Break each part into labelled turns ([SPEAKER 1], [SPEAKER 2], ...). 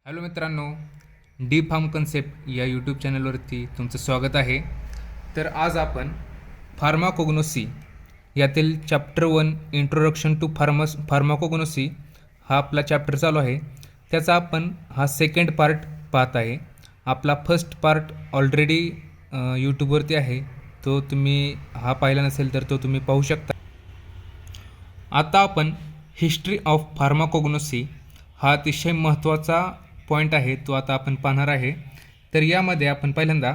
[SPEAKER 1] Hello मित्रांनो, D pharm concept या YouTube चॅनलवरती तुमचं स्वागत आहे. तर आज आपण फार्माकोग्नोसी यातील चॅप्टर 1 इंट्रोडक्शन टू फार्माकोग्नोसी हा आपला चॅप्टर चालू आहे. त्याचा आपण हा सेकंड पार्ट पाहत आहे. आपला फर्स्ट पार्ट ऑलरेडी यूट्यूबवरती आहे, तो तुम्ही हा पाहिला नसेल तर तो तुम्ही पाहू शकता. आता आपण हिस्ट्री ऑफ फार्माकोग्नोसी हा अतिशय महत्त्वाचा पॉईंट आहे, तो आता आपण पाहणार आहे. तर यामध्ये आपण पहिल्यांदा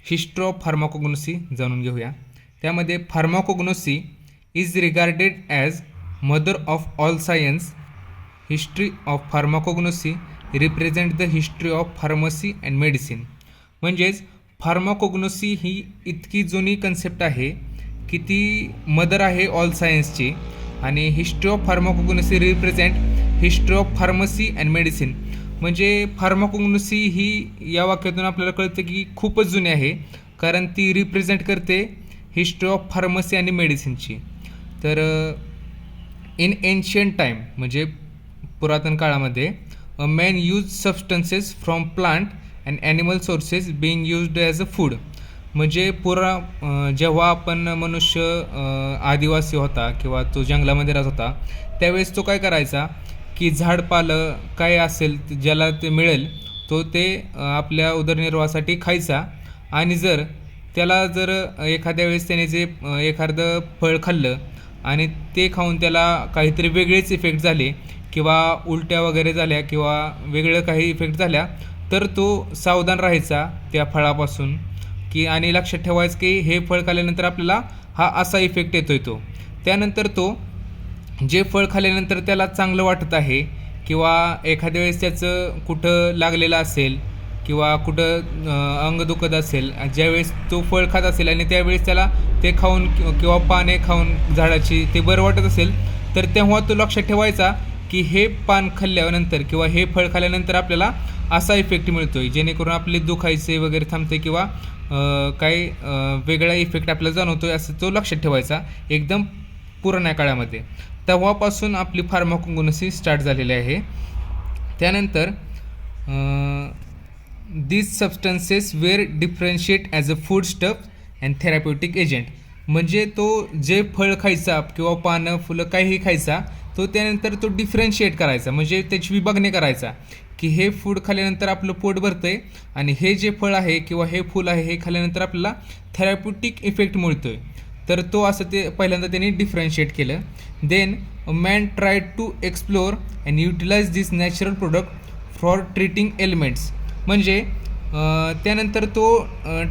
[SPEAKER 1] हिस्ट्री ऑफ फार्माकोग्नोसी जाणून घेऊया. त्यामध्ये pharmacognosy is regarded as mother of all science. History of pharmacognosy represent the history of pharmacy and medicine. म्हणजेच फार्माकोग्नोसी ही इतकी जुनी कन्सेप्ट आहे की ती मदर आहे ऑल सायन्सची, आणि history of pharmacognosy represent history of pharmacy and medicine. म्हणजे फार्माकोग्नोसी ही या वाक्यातून आपल्याला कळतं की खूपच जुनी आहे, कारण ती रिप्रेझेंट करते हिस्ट्री ऑफ फार्मसी आणि मेडिसिनची. तर इन एन्शियंट टाईम म्हणजे पुरातन काळामध्ये a man use substances from plant and animal sources being used as a food. म्हणजे जेव्हा आपण मनुष्य आदिवासी होता किंवा तो जंगलामध्ये राहत होता, त्यावेळेस तो काय करायचा की झाडपालं काय असेल ज्याला ते मिळेल तो ते आपल्या उदरनिर्वाहासाठी खायचा. आणि जर एखाद्या वेळेस त्याने जे एखादं फळ खाल्लं आणि ते खाऊन त्याला काहीतरी वेगळेच इफेक्ट झाले किंवा उलट्या वगैरे झाल्या किंवा वेगळं काही इफेक्ट झाल्या, तर तो सावधान राहायचा त्या फळापासून की, आणि लक्षात ठेवायचं की हे फळ खाल्ल्यानंतर आपल्याला हा असा इफेक्ट येतोय. त्यानंतर तो जे फळ खाल्ल्यानंतर त्याला चांगलं वाटत आहे किंवा एखाद्या वेळेस त्याचं कुठं लागलेलं असेल किंवा कुठं अंग दुखत असेल, ज्यावेळेस तो फळ खात असेल आणि त्यावेळेस त्याला ते खाऊन किंवा पाने खाऊन झाडाची ते बरं वाटत असेल, तर तेव्हा तो लक्षात ठेवायचा की हे पान खाल्ल्यानंतर किंवा हे फळ खाल्ल्यानंतर आपल्याला असा इफेक्ट मिळतो आहे, जेणेकरून आपले दुखायचे वगैरे थांबते किंवा काही वेगळा इफेक्ट आपल्याला जाणवतो आहे, असं तो लक्षात ठेवायचा एकदम पुराण्या काळामध्ये. तेव्हापासून आपली फार्माकोग्नोसी स्टार्ट झालेली आहे. त्यानंतर this substances were differentiate as a food stuff and therapeutic agent. म्हणजे तो जे फळ खायचा किंवा पानं फुलं काहीही खायचा, तो त्यानंतर तो डिफरन्शिएट करायचा, म्हणजे त्याची विभागणी करायचा की हे फूड खाल्ल्यानंतर आपलं पोट भरतं आहे आणि हे जे फळ आहे किंवा हे फूल आहे हे खाल्ल्यानंतर आपल्याला थेराप्युटिक इफेक्ट मिळतो आहे. तर तो असं ते पहिल्यांदा त्यांनी डिफरन्शिएट केलं. Then man try to explore and utilize this natural product for treating elements. म्हणजे त्यानंतर तो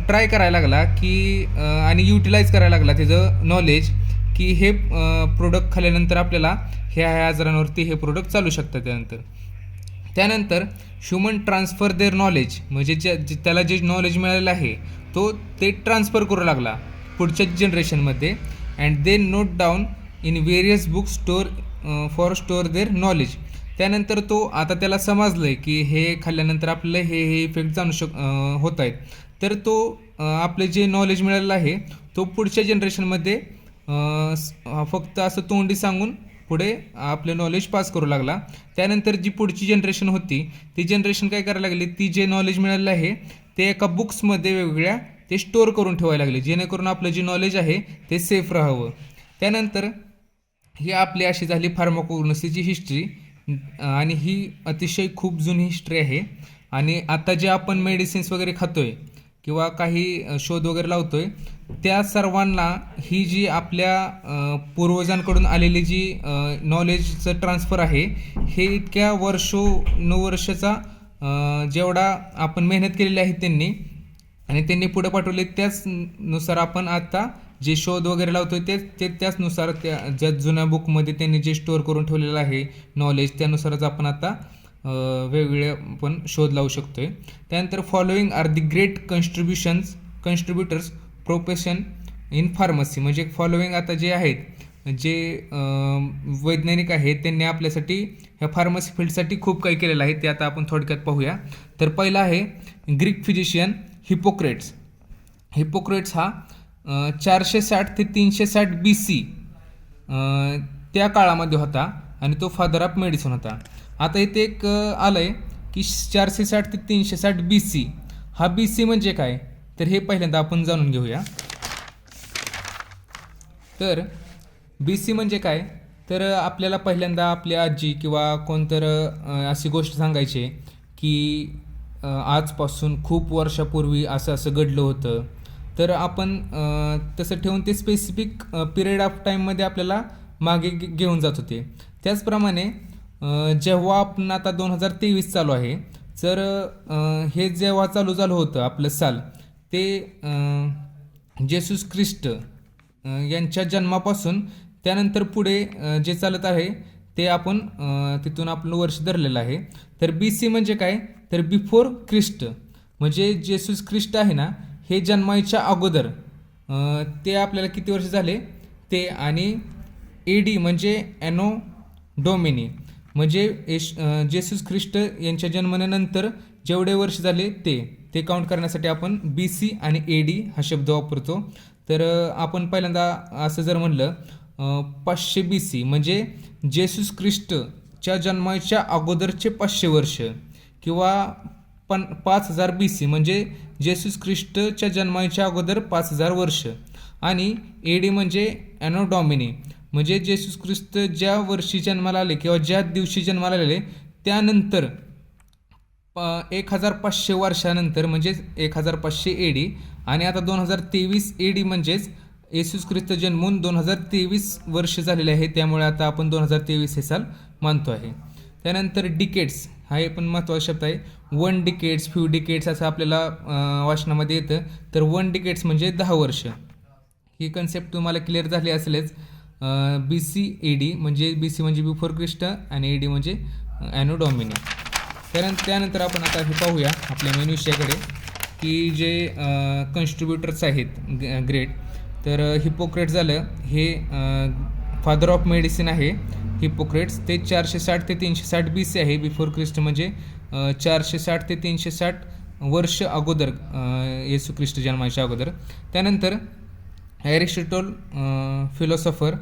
[SPEAKER 1] ट्राय करायला लागला की आणि युटिलाइज करायला लागला त्याचं नॉलेज की हे प्रोडक्ट खाल्ल्यानंतर आपल्याला ह्या आजारांवरती हे प्रोडक्ट चालू शकतात. त्यानंतर ह्युमन ट्रान्सफर देअर नॉलेज, म्हणजे त्याला जे नॉलेज मिळालेलं आहे तो ते ट्रान्सफर करू लागला पुढच्या जनरेशनमध्ये. And they note down in various book store their knowledge. त्यानंतर तो आता त्याला समजलं आहे की हे खाल्ल्यानंतर आपल्याला हे इफेक्ट होत आहेत, तर तो आपले जे नॉलेज मिळालेलं आहे तो पुढच्या जनरेशनमध्ये फक्त असं तोंडी सांगून पुढे आपले नॉलेज पास करू लागला. त्यानंतर जी पुढची जनरेशन होती ती जनरेशन काय करायला लागली, ती जे नॉलेज मिळालेलं आहे ते एका बुक्समध्ये वेगवेगळ्या ते स्टोअर करून ठेवायला लागले, जेणेकरून आपलं जे नॉलेज आहे ते सेफ राहावं. त्यानंतर ही आपली अशी झाली फार्माकोग्नोसीची हिस्ट्री, आणि ही अतिशय खूप जुनी हिस्ट्री आहे. आणि आता जे आपण मेडिसिन्स वगैरे खातोय किंवा काही शोध वगैरे लावतोय, त्या सर्वांना ही जी आपल्या पूर्वजांकडून आलेली जी नॉलेजचं ट्रान्सफर आहे, हे इतक्या वर्षाचा जेवढा आपण मेहनत केलेली आहे त्यांनी पुढे पाठवले, त्याचनुसार आपण आता जे शोध वगैरे लावतोय त्याचनुसार ज्या जुन्या बुकमध्ये त्यांनी जे स्टोअर करून ठेवलेलं आहे नॉलेज, त्यानुसारच आपण आता वेगवेगळे पण शोध लावू शकतोय. त्यानंतर following are the great contributors profession in pharmacy. म्हणजे फॉलोइंग आता जे आहेत जे वैज्ञानिक आहेत त्यांनी आपल्यासाठी ह्या फार्मसी फील्डसाठी खूप काही केलेलं आहे, ते आता आपण थोडक्यात पाहूया. तर पहिला आहे ग्रीक फिजिशियन हिपोक्रेट्स हा 460 ते 360 BC त्या काळामध्ये होता आणि तो फादर ऑफ मेडिसिन होता. आता इथे एक आलं आहे की 460 ते 360 BC. हा BC म्हणजे काय, तर हे पहिल्यांदा आपण जाणून घेऊया. तर BC म्हणजे काय, तर आपल्याला पहिल्यांदा आपली आजी किंवा कोणतर अशी गोष्ट सांगायची की आजपासून खूप वर्षापूर्वी असं असं घडलं होतं. तर आपण तसं ठेवून ते स्पेसिफिक पिरियड ऑफ टाईममध्ये आपल्याला मागे घेऊन जात होते. त्याचप्रमाणे जेव्हा आपण आता 2023 चालू आहे, तर हे जेव्हा चालू झालं होतं आपलं साल, ते जेसूस ख्रिस्ट यांच्या जन्मापासून त्यानंतर पुढे जे चालत आहे ते आपण तिथून आपलं वर्ष धरलेलं आहे. तर BC म्हणजे काय, तर बिफोर ख्रिस्ट, म्हणजे जेसूस ख्रिस्ट आहे ना, हे जन्माच्या अगोदर ते आपल्याला किती वर्ष झाले ते. आणि AD म्हणजे ॲनो डोमिनी, म्हणजे जेसूस ख्रिस्ट यांच्या जन्मानंतर जेवढे वर्ष झाले ते काउंट करण्यासाठी आपण BC आणि AD हा शब्द वापरतो. तर आपण पहिल्यांदा असं जर म्हणलं 500 BC म्हणजे जेसूस ख्रिस्टच्या जन्माच्या अगोदरचे 500 वर्ष, किंवा 5000 BC म्हणजे जेसूस ख्रिस्टच्या जन्माच्या अगोदर 5000 वर्ष. आणि AD म्हणजे ॲनो डॉमिनी, म्हणजे जेसूस ख्रिस्त ज्या वर्षी जन्माला आले किंवा ज्या दिवशी जन्माला आलेले त्यानंतर 1500 वर्षानंतर म्हणजेच 1500 AD. आणि आता 2023 AD म्हणजेच येशूस ख्रिस्त जन्मून 2023 वर्ष झालेले आहे, त्यामुळे आता आपण 2023 हे साल मानतो आहे. त्यानंतर डिकेट्स हा हे पण महत्त्वाचा शब्द आहे. 1 डिकेट्स, फ्यू डिकेट्स असं आपल्याला वाचनामध्ये येतं. तर 1 डिकेट्स म्हणजे 10 वर्ष. ही कन्सेप्ट तुम्हाला क्लिअर झाली असेलच. BC AD म्हणजे BC म्हणजे बिफोर ख्रिस्ट आणि AD म्हणजे ॲनो डॉमिनी. त्यानंतर आपण आता हे पाहूया आपल्या मेन विषयाकडे, की जे कॉन्स्ट्रीब्युटर्स आहेत ग्रेट. तर हिपोक्रेट्स झालं, हे फादर ऑफ मेडिसिन आहे हिपोक्रेट्स. ते 460 ते 360 BC आहे. बिफोर ख्रिस्ट म्हणजे 460 ते 360 वर्ष अगोदर, येशू ख्रिस्त जन्माच्या अगोदर. त्यानंतर ॲरिस्टॉटल फिलॉसॉफर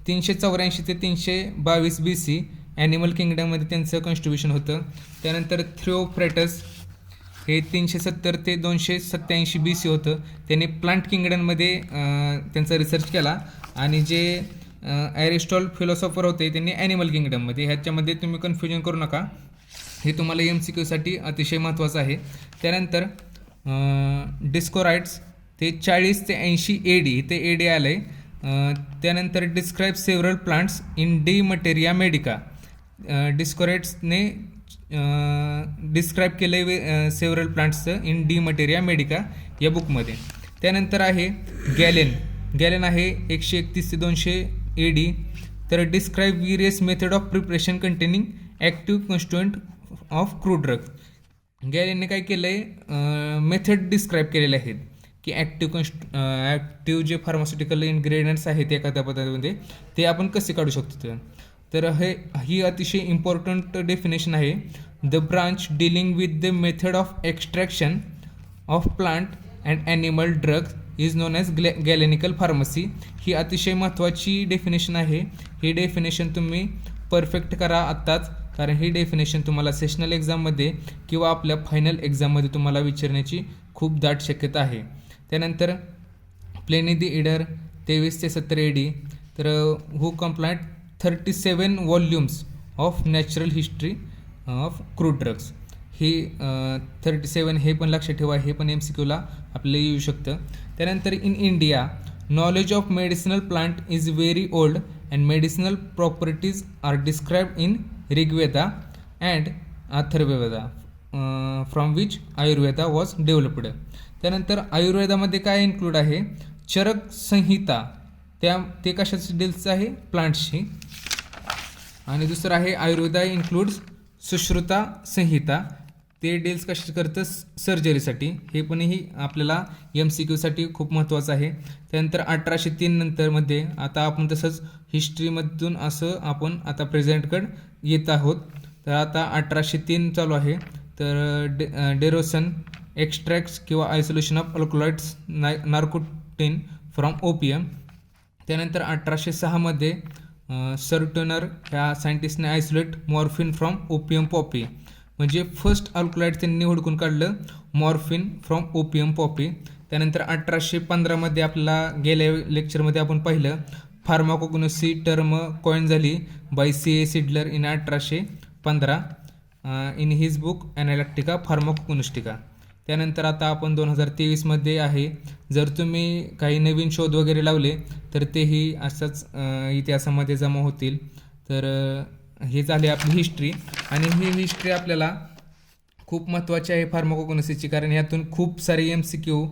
[SPEAKER 1] 384 ते 322 BC ॲनिमल किंगडममध्ये त्यांचं कॉन्स्ट्रिब्युशन होतं. त्यानंतर थिओफ्रेटस हे 370 ते 287 BC होतं. त्यांनी प्लांट किंगडममध्ये त्यांचा रिसर्च केला. आणि जे ॲरिस्टॉटल फिलॉसॉफर होते त्यांनी ॲनिमल किंगडममध्ये. ह्याच्यामध्ये तुम्ही कन्फ्युजन करू नका, हे तुम्हाला MCQसाठी अतिशय महत्त्वाचं आहे. त्यानंतर डिस्कोराइट्स ते 40 ते 80 AD, ते AD आलं आहे. त्यानंतर describe several plants in De Materia Medica. डिस्कोराइट्सने डिस्क्राईब केलं आहे सेव्हरल प्लांट्सचं इन डी मटेरिया मेडिका या बुकमध्ये. त्यानंतर आहे गॅलेन आहे 131 ते 200 AD. तर describe various method of preparation containing active constituent of crude drugs. गॅलेनने काय केलं आहे, मेथड डिस्क्राईब केलेले आहेत की ॲक्टिव्ह जे फार्मास्युटिकल इन्ग्रेडियंट्स आहेत एखाद्या पदार्थामध्ये ते आपण कसे काढू शकतो. तर ही अतिशय इम्पॉर्टंट डेफिनेशन आहे. The branch dealing with the method of extraction of plant and animal drugs is known as galenical pharmacy. ही अतिशय महत्त्वाची डेफिनेशन आहे. ही डेफिनेशन तुम्ही परफेक्ट करा आत्ताच, कारण ही डेफिनेशन तुम्हाला सेशनल एक्झाममध्ये किंवा आपल्या फायनल एक्झाममध्ये तुम्हाला विचारण्याची खूप दाट शक्यता आहे. त्यानंतर प्लेनी दी ईडर 23 ते 70 AD. तर who compiled 37 volumes of natural history of crude drugs. ही 37 हे पण लक्षात ठेवा, हे पण MCQला आपल्याला येऊ शकतं. त्यानंतर in India knowledge of medicinal plant is very old and medicinal properties are described in Rigveda and Atharvaveda from which Ayurveda was developed. त्यानंतर आयुर्वेदामध्ये काय इन्क्लूड आहे, चरक संहिता, ते कशाची डील्स आहे, प्लांट्सची. आणि दुसरं आहे आयुर्वेदा इन्क्लूड्स सुश्रुता संहिता, ते डील्स कशाची करतं, सर्जरीसाठी. हे पणही आपल्याला MCQसाठी खूप महत्त्वाचं आहे. त्यानंतर 1803 नंतरमध्ये आता आपण तसंच हिस्ट्रीमधून असं आपण आता प्रेझेंटकडे येत आहोत. तर आता 1803 चालू आहे. तर डेरोसन एक्स्ट्रॅक्ट्स किंवा isolation of alkaloids narcotine from opium. त्यानंतर 1806 मध्ये सर टर्नर ह्या सायंटिस्टने isolate morphine from opium poppy. म्हणजे फर्स्ट अल्कलॉइड त्यांनी हुडकून काढलं मॉर्फिन फ्रॉम ओपियम पॉपी. त्यानंतर 1815मध्ये आपल्याला गेल्या लेक्चरमध्ये आपण पाहिलं फार्माकोग्नोसी टर्म कॉइन झाली by C.A. Seydler in 1815 in his book Analecta Pharmacognostica. त्यानंतर आता आपण 2023मध्ये आहे. जर तुम्ही काही नवीन शोध वगैरे लावले तर तेही असंच इतिहासामध्ये जमा होतील. तर हे झाले आपली हिस्ट्री, आणि ही हिस्ट्री आपल्याला खूप महत्त्वाची आहे फार्माकोग्नोसीची, कारण यातून खूप सारे MCQ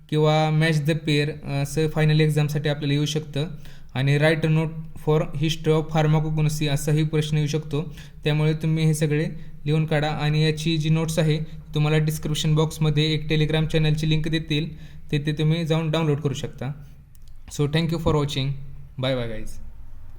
[SPEAKER 1] किंवा मॅच द पेअर असं फायनल एक्झामसाठी आपल्याला येऊ शकतं. आणि right a note for history of pharmacognosy असाही प्रश्न येऊ शकतो. त्यामुळे तुम्ही हे सगळे लिहून काढा, आणि याची जी नोट्स आहे तुम्हाला डिस्क्रिप्शन बॉक्समध्ये एक टेलिग्राम चॅनलची लिंक देतील, तिथे तुम्ही जाऊन डाउनलोड करू शकता. So thank you for watching. Bye bye guys.